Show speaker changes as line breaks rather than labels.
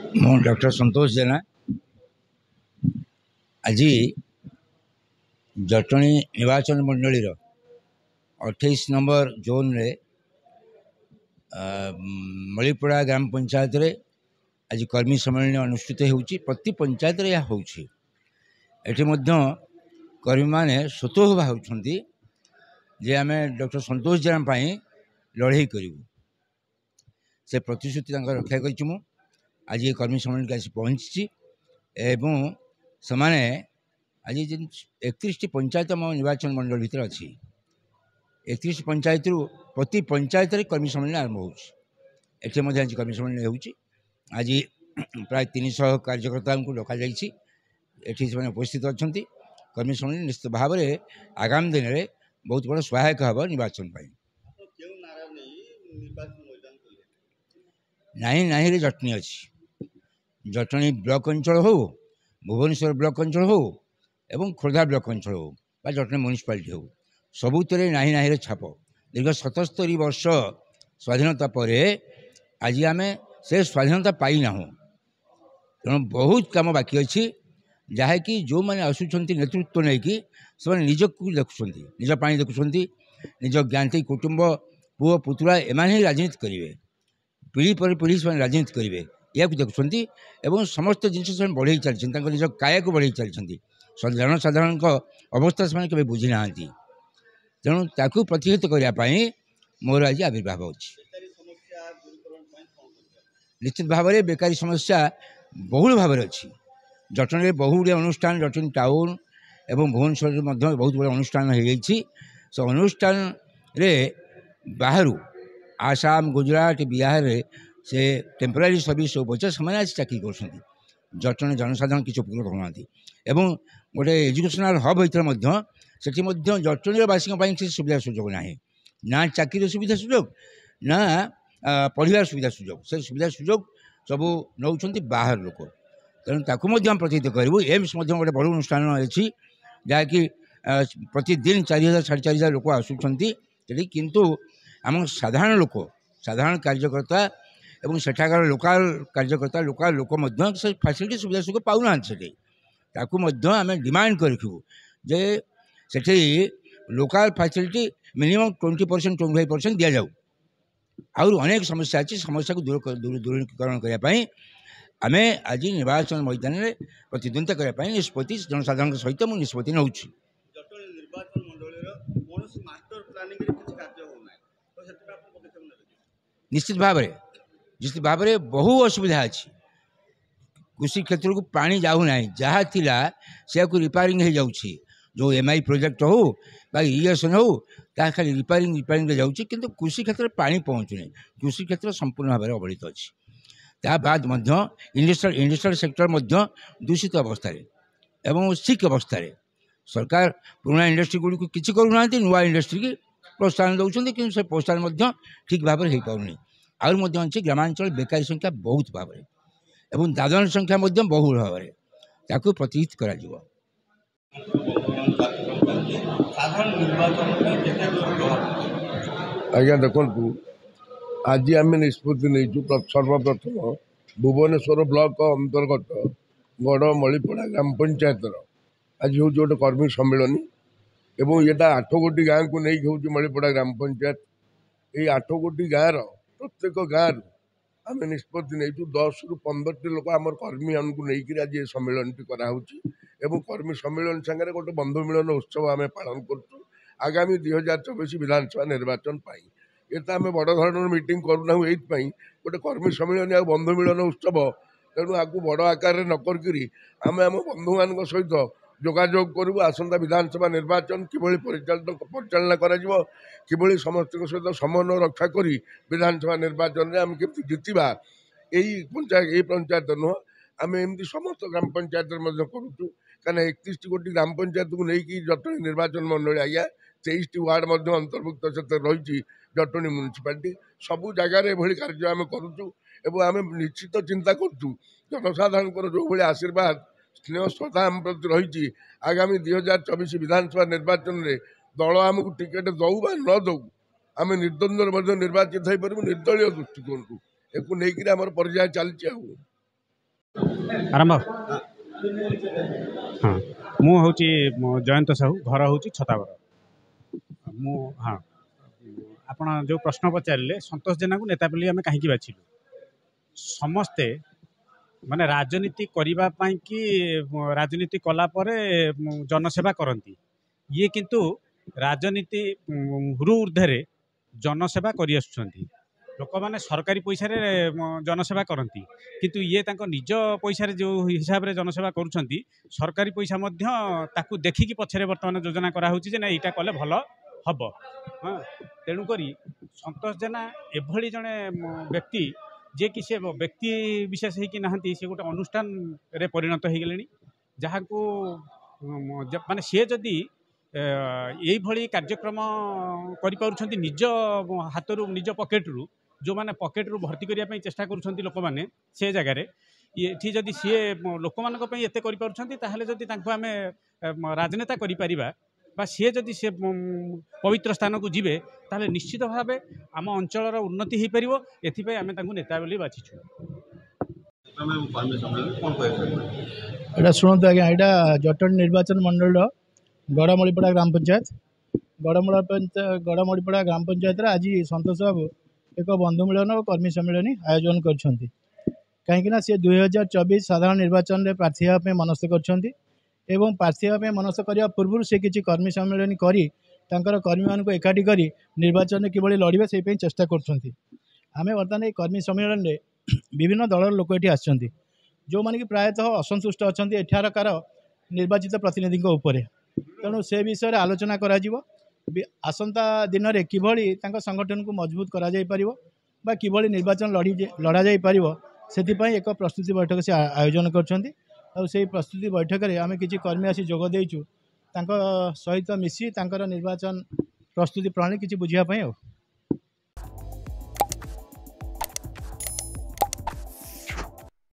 ମୁଁ ଡକ୍ଟର ସନ୍ତୋଷ ଜେନା ଆଜି ଜଟଣୀ ନିର୍ବାଚନ ମଣ୍ଡଳୀର 28 ନମ୍ବର ଜୋନ୍ରେ ମଳିପଡ଼ା ଗ୍ରାମ ପଞ୍ଚାୟତରେ ଆଜି କର୍ମୀ ସମ୍ମିଳନୀ ଅନୁଷ୍ଠିତ ହେଉଛି। ପ୍ରତି ପଞ୍ଚାୟତରେ ଏହା ହେଉଛି। ଏଠି ମଧ୍ୟ କର୍ମୀମାନେ ସ୍ୱତଃ ଭାବୁଛନ୍ତି ଯେ ଆମେ ଡକ୍ଟର ସନ୍ତୋଷ ଜେନା ପାଇଁ ଲଢ଼େଇ କରିବୁ। ସେ ପ୍ରତିଶ୍ରୁତି ତାଙ୍କର ରକ୍ଷା କରିଛି। ମୁଁ ଆଜି ଏ କର୍ମୀ ସମ୍ମିଳନୀକୁ ଆସି ପହଞ୍ଚିଛି ଏବଂ ସେମାନେ ଆଜି 31ଟି ପଞ୍ଚାୟତ ଆମ ନିର୍ବାଚନ ମଣ୍ଡଳୀ ଭିତରେ ଅଛି। 31 ପଞ୍ଚାୟତରୁ ପ୍ରତି ପଞ୍ଚାୟତରେ କର୍ମୀ ସମ୍ମିଳନୀ ଆରମ୍ଭ ହେଉଛି। ଏଠି ମଧ୍ୟ ଆଜି କର୍ମୀ ସମ୍ମିଳନୀ ହେଉଛି। ଆଜି ପ୍ରାୟ 300 କାର୍ଯ୍ୟକର୍ତ୍ତାଙ୍କୁ ଡକାଯାଇଛି। ଏଠି ସେମାନେ ଉପସ୍ଥିତ ଅଛନ୍ତି। କର୍ମୀ ସମ୍ମିଳନୀ ନିଶ୍ଚିତ ଭାବରେ ଆଗାମୀ ଦିନରେ ବହୁତ ବଡ଼ ସହାୟକ ହେବ ନିର୍ବାଚନ ପାଇଁ। ନାହିଁ ନାହିଁରେ ଜଟଣୀ ଅଛି। ଜଟଣୀ ବ୍ଲକ ଅଞ୍ଚଳ ହେଉ, ଭୁବନେଶ୍ୱର ବ୍ଲକ ଅଞ୍ଚଳ ହେଉ ଏବଂ ଖୋର୍ଦ୍ଧା ବ୍ଲକ ଅଞ୍ଚଳ ହେଉ ବା ଜଟଣୀ ମ୍ୟୁନିସିପାଲିଟି ହେଉ, ସବୁଥିରେ ନାହିଁ ନାହିଁରେ ଛାପ। ଦୀର୍ଘ 77 ବର୍ଷ ସ୍ୱାଧୀନତା ପରେ ଆଜି ଆମେ ସେ ସ୍ୱାଧୀନତା ପାଇନାହୁଁ। ତେଣୁ ବହୁତ କାମ ବାକି ଅଛି, ଯାହାକି ଯେଉଁମାନେ ଆସୁଛନ୍ତି ନେତୃତ୍ୱ ନେଇକି ସେମାନେ ନିଜକୁ ଦେଖୁଛନ୍ତି, ନିଜ ପାଇଁ ଦେଖୁଛନ୍ତି, ନିଜ ଜ୍ଞାତି କୁଟୁମ୍ବ ପୁଅ ପୁତୁରା ଏମାନେ ହିଁ ରାଜନୀତି କରିବେ। ପିଢ଼ି ପରେ ପିଢ଼ି ସେମାନେ ରାଜନୀତି କରିବେ ଏହାକୁ ଦେଖୁଛନ୍ତି ଏବଂ ସମସ୍ତ ଜିନିଷ ସେମାନେ ବଢ଼େଇ ଚାଲିଛନ୍ତି। ତାଙ୍କ ନିଜ କାୟାକୁ ବଢ଼େଇ ଚାଲିଛନ୍ତି। ଜନସାଧାରଣଙ୍କ ଅବସ୍ଥା ସେମାନେ କେବେ ବୁଝି ନାହାନ୍ତି। ତେଣୁ ତାକୁ ପ୍ରତିହତ କରିବା ପାଇଁ ମୋର ଆଜି ଆବିର୍ଭାବ ଅଛି। ନିଶ୍ଚିତ ଭାବରେ ବେକାରୀ ସମସ୍ୟା ବହୁଳ ଭାବରେ ଅଛି। ଜଟଣୀରେ ବହୁ ଗୁଡ଼ିଏ ଅନୁଷ୍ଠାନ, ଜଟଣୀ ଟାଉନ୍ ଏବଂ ଭୁବନେଶ୍ୱରରେ ମଧ୍ୟ ବହୁତ ଗୁଡ଼ିଏ ଅନୁଷ୍ଠାନ ହୋଇଯାଇଛି। ସେ ଅନୁଷ୍ଠାନରେ ବାହାରୁ ଆସାମ, ଗୁଜୁରାଟ, ବିହାରରେ ସେ ଟେମ୍ପୋରାରୀ ସର୍ଭିସ୍ ସବୁ ଅଛି, ସେମାନେ ଆସି ଚାକିରି କରୁଛନ୍ତି। ଜଟଣୀ ଜନସାଧାରଣ କିଛି ଉପକୃତ ହେଉନାହାନ୍ତି ଏବଂ ଗୋଟେ ଏଜୁକେସନାଲ ହବ୍ ହୋଇଥିଲେ ମଧ୍ୟ ସେଠି ମଧ୍ୟ ଜଟଣୀର ବାସୀଙ୍କ ପାଇଁ କିଛି ସୁବିଧା ସୁଯୋଗ ନାହିଁ। ନା ଚାକିରିର ସୁବିଧା ସୁଯୋଗ, ନା ପଢ଼ିବାର ସୁବିଧା ସୁଯୋଗ। ସେ ସୁବିଧା ସୁଯୋଗ ସବୁ ନେଉଛନ୍ତି ବାହାର ଲୋକ। ତେଣୁ ତାକୁ ମଧ୍ୟ ଆମେ ପ୍ରତିହିତ କରିବୁ। ଏମ୍ସ ମଧ୍ୟ ଗୋଟେ ବଡ଼ ଅନୁଷ୍ଠାନ ଅଛି, ଯାହାକି ପ୍ରତିଦିନ 4000 4,500 ଲୋକ ଆସୁଛନ୍ତି ସେଠି। କିନ୍ତୁ ଆମ ସାଧାରଣ ଲୋକ, ସାଧାରଣ କାର୍ଯ୍ୟକର୍ତ୍ତା ଏବଂ ସେଠାକାର ଲୋକାଲ କାର୍ଯ୍ୟକର୍ତ୍ତା, ଲୋକାଲ ଲୋକ ମଧ୍ୟ ସେ ଫ୍ୟାସିଲିଟି ସୁବିଧା ସୁଯୋଗ ପାଉନାହାନ୍ତି ସେଠି। ତାକୁ ମଧ୍ୟ ଆମେ ଡିମାଣ୍ଡ କରିଛୁ ଯେ ସେଠି ଲୋକାଲ ଫ୍ୟାସିଲିଟି ମିନିମମ୍ 20% 25% ଦିଆଯାଉ। ଆହୁରି ଅନେକ ସମସ୍ୟା ଅଛି। ସମସ୍ୟାକୁ ଦୂରୀକରଣ କରିବା ପାଇଁ ଆମେ ଆଜି ନିର୍ବାଚନ ମଇଦାନରେ ପ୍ରତିଦ୍ୱନ୍ଦିତା କରିବା ପାଇଁ ନିଷ୍ପତ୍ତି ଜନସାଧାରଣଙ୍କ ସହିତ ମୁଁ ନିଷ୍ପତ୍ତି ନେଉଛି। ନିଶ୍ଚିତ ଭାବରେ ବହୁ ଅସୁବିଧା ଅଛି। କୃଷି କ୍ଷେତ୍ରକୁ ପାଣି ଯାଉନାହିଁ, ଯାହା ଥିଲା ସେଆକୁ ରିପାରିଂ ହୋଇଯାଉଛି। ଯେଉଁ MI ପ୍ରୋଜେକ୍ଟ ହେଉ ବା ଇରିଗେସନ୍ ହେଉ, ତାହା ଖାଲି ରିପାରିଂରେ ଯାଉଛି, କିନ୍ତୁ କୃଷି କ୍ଷେତ୍ରରେ ପାଣି ପହଞ୍ଚୁନି। କୃଷି କ୍ଷେତ୍ର ସମ୍ପୂର୍ଣ୍ଣ ଭାବରେ ଅବହେଳିତ ଅଛି। ତା ବାଦ ମଧ୍ୟ ଇଣ୍ଡଷ୍ଟ୍ରିଆଲ ସେକ୍ଟର ମଧ୍ୟ ଦୂଷିତ ଅବସ୍ଥାରେ ଏବଂ ସିକ୍ ଅବସ୍ଥାରେ। ସରକାର ପୁରୁଣା ଇଣ୍ଡଷ୍ଟ୍ରି ଗୁଡ଼ିକୁ କିଛି କରୁନାହାନ୍ତି, ନୂଆ ଇଣ୍ଡଷ୍ଟ୍ରିକି ପ୍ରୋତ୍ସାହନ ଦେଉଛନ୍ତି, କିନ୍ତୁ ସେ ପ୍ରୋତ୍ସାହନ ମଧ୍ୟ ଠିକ୍ ଭାବରେ ହୋଇପାରୁନି। ଆହୁରି ମଧ୍ୟ ଅଛି ଗ୍ରାମାଞ୍ଚଳ ବେକାରୀ ସଂଖ୍ୟା ବହୁତ ଭାବରେ ଏବଂ ଦାଦନ ସଂଖ୍ୟା ମଧ୍ୟ ବହୁଳ ଭାବରେ। ତାକୁ ପ୍ରତିହତ କରାଯିବ।
ଆଜ୍ଞା ଦେଖନ୍ତୁ, ଆଜି ଆମେ ନିଷ୍ପତ୍ତି ନେଇଛୁ ସର୍ବପ୍ରଥମ ଭୁବନେଶ୍ୱର ବ୍ଲକ ଅନ୍ତର୍ଗତ ଗଡ଼ମଳିପଡ଼ା ଗ୍ରାମ ପଞ୍ଚାୟତର ଆଜି ହେଉଛି ଗୋଟେ କର୍ମୀ ସମ୍ମିଳନୀ ଏବଂ ଏଇଟା 8 ଗୋଟି ଗାଁକୁ ନେଇକି ହେଉଛି ମଳିପଡ଼ା ଗ୍ରାମ ପଞ୍ଚାୟତ। ଏଇ 8 ଗୋଟି ଗାଁର ପ୍ରତ୍ୟେକ ଗାଁରୁ ଆମେ ନିଷ୍ପତ୍ତି ନେଇଛୁ 10ରୁ 15ଟି ଲୋକ ଆମର କର୍ମୀମାନଙ୍କୁ ନେଇକରି ଆଜି ଏ ସମ୍ମିଳନୀଟି କରାହେଉଛି ଏବଂ କର୍ମୀ ସମ୍ମିଳନୀ ସାଙ୍ଗରେ ଗୋଟେ ବନ୍ଧୁ ମିଳନ ଉତ୍ସବ ଆମେ ପାଳନ କରୁଛୁ ଆଗାମୀ 2024 ବିଧାନସଭା ନିର୍ବାଚନ ପାଇଁ। ଏଟା ଆମେ ବଡ଼ ଧରଣର ମିଟିଂ କରୁନାହୁଁ ଏଇଥିପାଇଁ, ଗୋଟେ କର୍ମୀ ସମ୍ମିଳନୀ ଆଉ ବନ୍ଧୁ ମିଳନ ଉତ୍ସବ, ତେଣୁ ଆକୁ ବଡ଼ ଆକାରରେ ନ କରିକିରି ଆମେ ଆମ ବନ୍ଧୁମାନଙ୍କ ସହିତ ଯୋଗାଯୋଗ କରିବୁ। ଆସନ୍ତା ବିଧାନସଭା ନିର୍ବାଚନ କିଭଳି ପରିଚାଳନା କରାଯିବ, କିଭଳି ସମସ୍ତଙ୍କ ସହିତ ସମନ୍ୱୟ ରକ୍ଷା କରି ବିଧାନସଭା ନିର୍ବାଚନରେ ଆମେ କେମିତି ଜିତିବା, ଏଇ ପଞ୍ଚାୟତ ନୁହଁ, ଆମେ ଏମିତି ସମସ୍ତ ଗ୍ରାମ ପଞ୍ଚାୟତରେ ମଧ୍ୟ କରୁଛୁ। କାହିଁକିନା 31ଟି ଗୋଟି ଗ୍ରାମ ପଞ୍ଚାୟତକୁ ନେଇକି ଜଟଣୀ ନିର୍ବାଚନ ମଣ୍ଡଳୀ ଆଜ୍ଞା 23ଟି ୱାର୍ଡ଼ ମଧ୍ୟ ଅନ୍ତର୍ଭୁକ୍ତ ସେଥିରେ ରହିଛି ଜଟଣୀ ମ୍ୟୁନିସିପାଲିଟି। ସବୁ ଜାଗାରେ ଏଭଳି କାର୍ଯ୍ୟ ଆମେ କରୁଛୁ ଏବଂ ଆମେ ନିଶ୍ଚିତ ଚିନ୍ତା କରୁଛୁ ଜନସାଧାରଣଙ୍କର ଯେଉଁଭଳି ଆଶୀର୍ବାଦ ସ୍ନେହ ଶ୍ରଦ୍ଧା ଆମ ପ୍ରତି ରହିଛି, ଆଗାମୀ 2024 ବିଧାନସଭା ନିର୍ବାଚନରେ ଦଳ ଆମକୁ ଟିକେଟ ଦେଉ ବା ନ ଦେଉ, ଆମେ ନିର୍ଦ୍ୱନ୍ଦ୍ୱରେ ମଧ୍ୟ ନିର୍ବାଚିତ ହୋଇପାରିବୁ। ନିର୍ଦ୍ଦଳୀୟ ଦୃଷ୍ଟିକୋଣରୁ ଏକୁ ନେଇକରି ଆମର ପର୍ଯ୍ୟାୟ ଚାଲିଛି। ଆଉ
आरंभ हाँ मु हूँ जयंत साहू घर हूँ छतावर मु हाँ आपण जो प्रश्न पचारे संतोष जेना को नेता बोली आम कहीं बाछिलु समस्ते माने राजनीति करने कि राजनीति कलापर जनसेवा करती ये किंतु राजनीति ऊर्ध्वे जनसेवा कर लोक मैंने सरकारी पैसा जनसेवा करती किंतु ये तांको निज पैसा जो हिसाब से जनसेवा करुँच सरकारी पैसा ताकू देखिकी पछरे बर्तमान योजना कराऊँ ना यहाँ कले भल हम हाँ तेणुक संतोष जेना एभली जड़े व्यक्ति जे कि से व्यक्ति विशेष होती नहांती से गोटे अनुष्ठान रे परिणत हो गले जहाँ को माने सी जदि यही कार्यक्रम कर निज हाथ निज पकेट्रु जो मैंने पकेट्रु भर्ती करने चेष्टा कर लोक मैंने से जगार ये जदि सी लोक मान एत आम राजनेता करा सी जदि से पवित्र स्थान को जीवे ताले निश्चित भाव आम अंचल उन्नति हो पार एथि आम नेता बोली बाछिछु।
एटा शुणु आज्ञा यहाँ जटणी निर्वाचन मंडल गड़मड़ीपड़ा ग्राम पंचायत गड़मड़ीपड़ा ग्राम पंचायत आज संतोष बाबू एक बंधु मिलन और कर्मी सम्मेलन आयोजन कर कहीं सी 2024 साधारण निर्वाचन में प्रार्थी होगा मनस्थ कर प्रार्थी होगा मनस्थ करने पूर्व से किसी कर्मी सम्मेलन करी कर्मी मान एकाठी कर निर्वाचन किभली लड़े से चेष्टा करें बर्तमान ये कर्मी सम्मेलन में विभिन्न दलर लोक ये आसछन्ति जो माने कि प्रायतः असंतुष्ट अच्छा एठारकार निर्वाचित प्रतिनिधि उपर तेणु से विषय आलोचना करा आसंता दिन में किभली संगठन को मजबूत करा जाई परिवो बा किभली निर्वाचन लड़ा जाई परिवो सेथिपई एक प्रस्तुति बैठक से आयोजन करछन्ति और से प्रस्तुति बैठक में आम किसी कर्मी आसी जोग देइछु तांको सहित मिसी तांकर निर्वाचन प्रस्तुति प्रणाली किसी बुझिया पई।